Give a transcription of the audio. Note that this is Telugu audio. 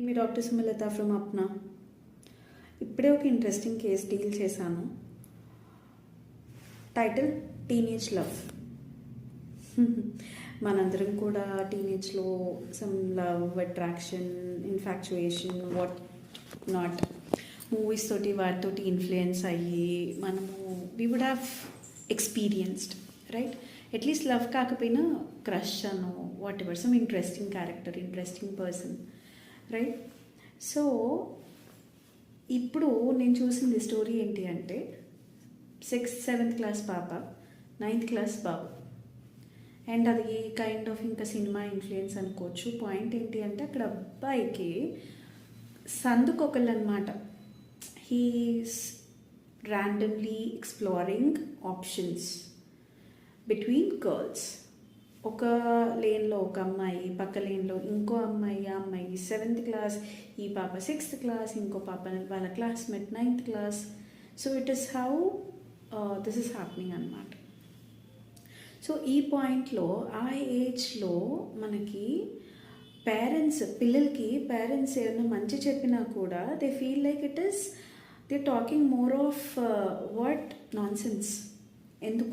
Me doctor Sumalatha from Apna. ఇప్పుడే ఒక ఇంట్రెస్టింగ్ కేస్ డీల్ చేశాను. Title teenage love. మనందరం కూడా టీనేజ్లో some love, attraction, infatuation, what not movies తోటి వాటితోటి ఇన్ఫ్లుయెన్స్ అయ్యి మనము we would have experienced, right? At least love కాకపోయినా క్రష్ అను, whatever, some interesting character, interesting person, right? So ఇప్పుడు నేను చూసింది స్టోరీ ఏంటి అంటే 6th 7th క్లాస్ పాప, 9th క్లాస్ బాబు. అండ్ అది కైండ్ ఆఫ్ ఇంకా సినిమా ఇన్ఫ్లుయెన్స్ అనుకోవచ్చు. పాయింట్ ఏంటి అంటే అక్కడ అబ్బాయికి సందుకొకళ్ళు అనమాట. He's randomly exploring options between girls. ఒక లేన్లో ఒక అమ్మాయి, పక్క లేన్లో ఇంకో అమ్మాయి. ఆ అమ్మాయి 7th క్లాస్, ఈ పాప 6th క్లాస్, ఇంకో పాప వాళ్ళ classmate 9th class. So it is how this is happening అనమాట. సో ఈ పాయింట్లో, ఆ ఏజ్లో మనకి పిల్లలకి పేరెంట్స్ ఏమైనా మంచి చెప్పినా కూడా they feel like it is they talking more of what non sense. ఎందుకు?